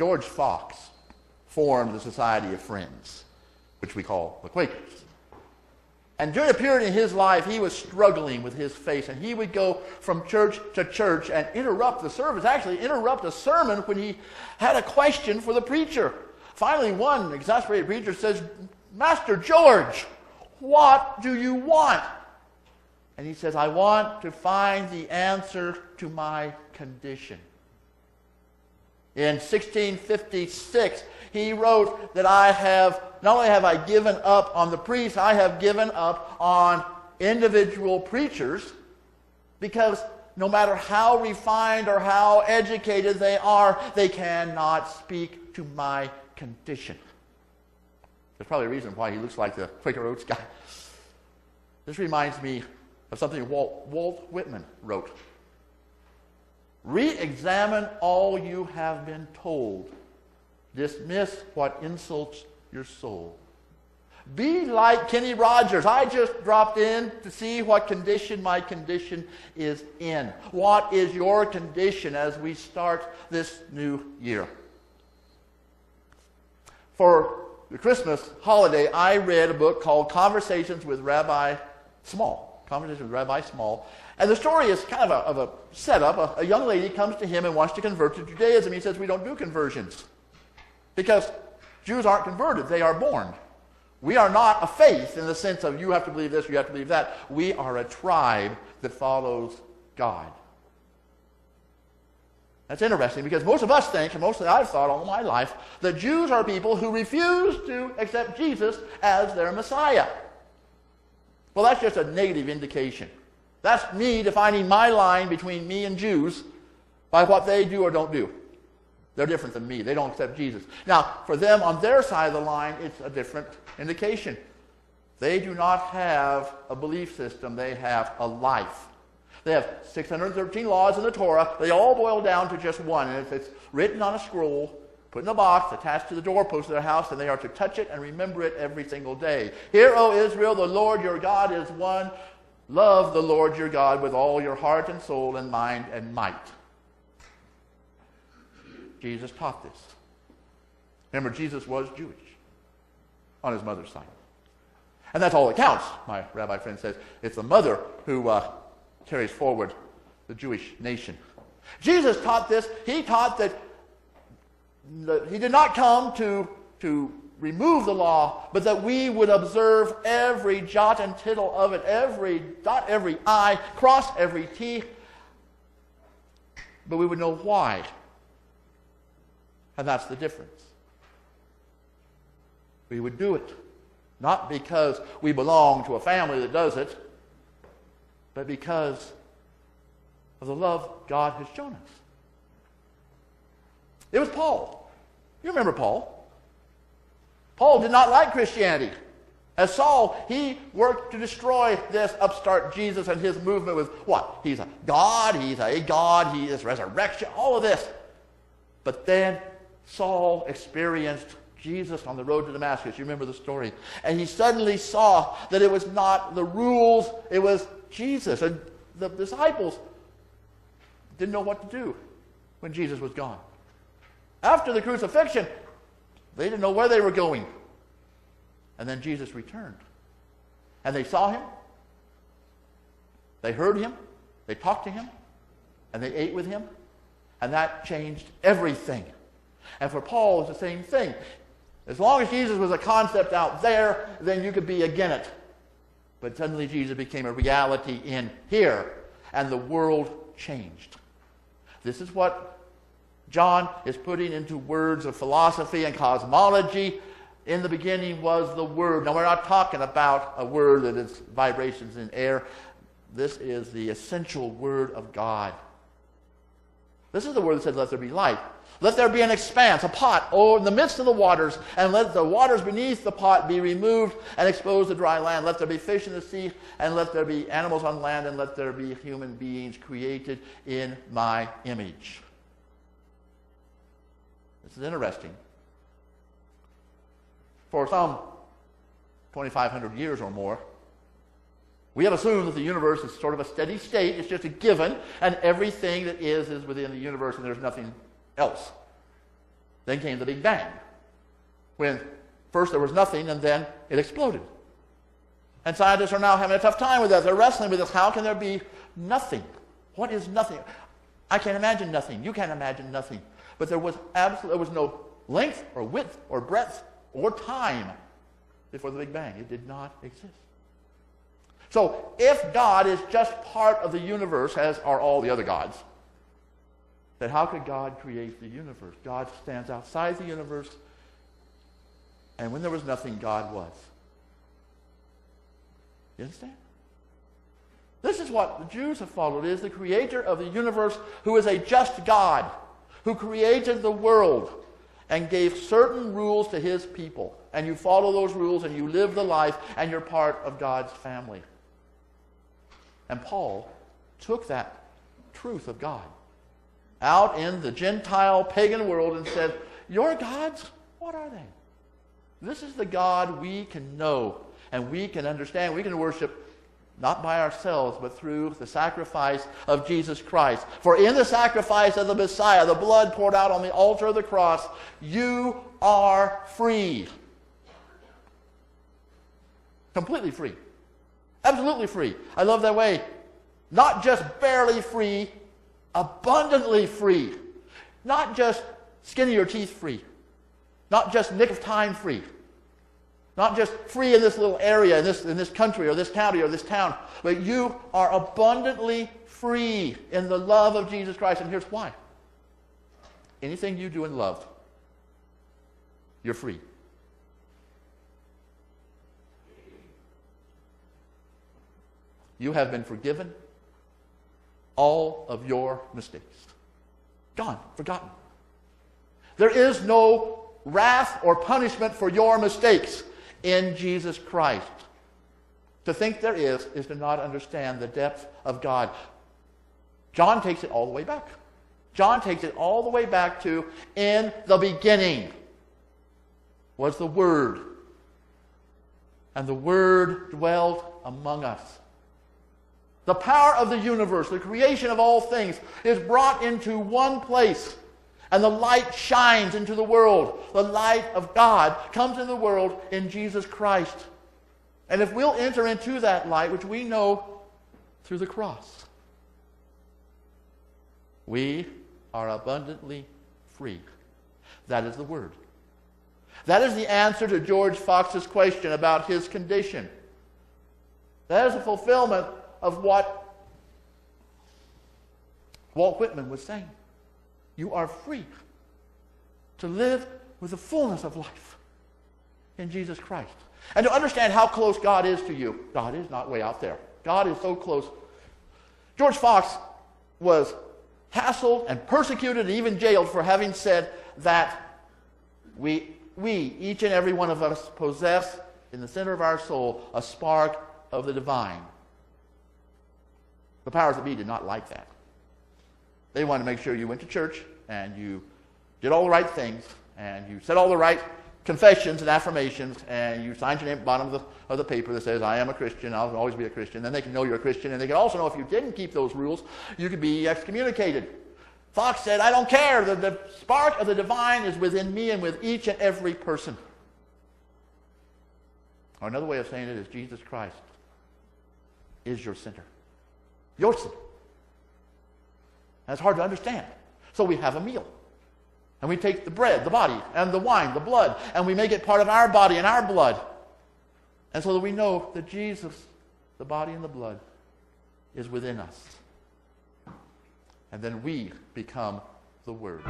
George Fox formed the Society of Friends, which we call the Quakers. And during a period in his life, he was struggling with his faith, and he would go from church to church and interrupt the service, actually interrupt a sermon when he had a question for the preacher. Finally, one exasperated preacher says, "Master George, what do you want?" And he says, "I want to find the answer to my condition." In 1656, he wrote that not only have I given up on the priests, I have given up on individual preachers, because no matter how refined or how educated they are, they cannot speak to my condition. There's probably a reason why he looks like the Quaker Oats guy. This reminds me of something Walt Whitman wrote. "Re-examine all you have been told. Dismiss what insults your soul. Be like Kenny Rogers. I just dropped in to see what condition my condition is in. What is your condition as we start this new year?" For the Christmas holiday, I read a book called Conversations with Rabbi Small. Conversations with Rabbi Small. And the story is kind of a setup. A young lady comes to him and wants to convert to Judaism. He says, "We don't do conversions, because Jews aren't converted. They are born. We are not a faith in the sense of you have to believe this, you have to believe that. We are a tribe that follows God." That's interesting, because most of us think, and mostly I've thought all my life, that Jews are people who refuse to accept Jesus as their Messiah. Well, that's just a negative indication. That's me defining my line between me and Jews by what they do or don't do. They're different than me. They don't accept Jesus. Now, for them on their side of the line, it's a different indication. They do not have a belief system. They have a life. They have 613 laws in the Torah. They all boil down to just one. And it's written on a scroll, put in a box, attached to the doorpost of their house, and they are to touch it and remember it every single day. "Hear, O Israel, the Lord your God is one. Love the Lord your God with all your heart and soul and mind and might." Jesus taught this. Remember, Jesus was Jewish on his mother's side. And that's all that counts, my rabbi friend says. It's the mother who carries forward the Jewish nation. Jesus taught this. He taught that he did not come to remove the law, but that we would observe every jot and tittle of it, every dot, every I, cross every T, but we would know why. And that's the difference. We would do it, not because we belong to a family that does it, but because of the love God has shown us. It was Paul. You remember Paul. Paul did not like Christianity. As Saul, he worked to destroy this upstart Jesus and his movement with what? He's a God, he is resurrection, all of this. But then Saul experienced Jesus on the road to Damascus. You remember the story. And he suddenly saw that it was not the rules, it was Jesus. And the disciples didn't know what to do when Jesus was gone. After the crucifixion, they didn't know where they were going. And then Jesus returned. And they saw him. They heard him. They talked to him. And they ate with him. And that changed everything. And for Paul, it's the same thing. As long as Jesus was a concept out there, then you could be against it. But suddenly Jesus became a reality in here. And the world changed. This is what John is putting into words of philosophy and cosmology. In the beginning was the Word. Now, we're not talking about a word that is vibrations in air. This is the essential Word of God. This is the Word that says, "Let there be light. Let there be an expanse, a pot, in the midst of the waters, and let the waters beneath the pot be removed and expose the dry land. Let there be fish in the sea, and let there be animals on land, and let there be human beings created in my image." This is interesting. For some 2,500 years or more, we have assumed that the universe is sort of a steady state. It's just a given, and everything that is within the universe, and there's nothing else. Then came the Big Bang, when first there was nothing and then it exploded. And scientists are now having a tough time with that. They're wrestling with this. How can there be nothing? What is nothing? I can't imagine nothing. You can't imagine nothing. But there was no length or width or breadth or time before the Big Bang. It did not exist. So if God is just part of the universe, as are all the other gods, then how could God create the universe? God stands outside the universe, and when there was nothing, God was. You understand? This is what the Jews have followed, is the creator of the universe, who is a just God, who created the world and gave certain rules to his people. And you follow those rules and you live the life and you're part of God's family. And Paul took that truth of God out in the Gentile pagan world and said, your gods, what are they? This is the God we can know and we can understand. We can worship not by ourselves, but through the sacrifice of Jesus Christ. For in the sacrifice of the Messiah, the blood poured out on the altar of the cross, you are free. Completely free. Absolutely free. I love that way. Not just barely free, abundantly free. Not just skin of your teeth free. Not just nick of time free. Not just free in this little area, in this country or this county or this town, but you are abundantly free in the love of Jesus Christ. And here's why. Anything you do in love, you're free. You have been forgiven all of your mistakes. Gone, forgotten. There is no wrath or punishment for your mistakes in Jesus Christ. To think there is to not understand the depth of God. John takes it all the way back. John takes it all the way back to, in the beginning was the Word, and the Word dwelt among us. The power of the universe, the creation of all things, is brought into one place. And the light shines into the world. The light of God comes into the world in Jesus Christ. And if we'll enter into that light, which we know through the cross, we are abundantly free. That is the Word. That is the answer to George Fox's question about his condition. That is a fulfillment of what Walt Whitman was saying. You are free to live with the fullness of life in Jesus Christ. And to understand how close God is to you. God is not way out there. God is so close. George Fox was hassled and persecuted and even jailed for having said that we, each and every one of us, possess in the center of our soul a spark of the divine. The powers that be did not like that. They wanted to make sure you went to church and you did all the right things and you said all the right confessions and affirmations and you signed your name at the bottom of the paper that says, I am a Christian, I'll always be a Christian. Then they can know you're a Christian, and they can also know if you didn't keep those rules, you could be excommunicated. Fox said, I don't care. The spark of the divine is within me and with each and every person. Or another way of saying it is Jesus Christ is your center. Your center. That's hard to understand. So we have a meal. And we take the bread, the body, and the wine, the blood, and we make it part of our body and our blood. And so that we know that Jesus, the body and the blood, is within us. And then we become the Word.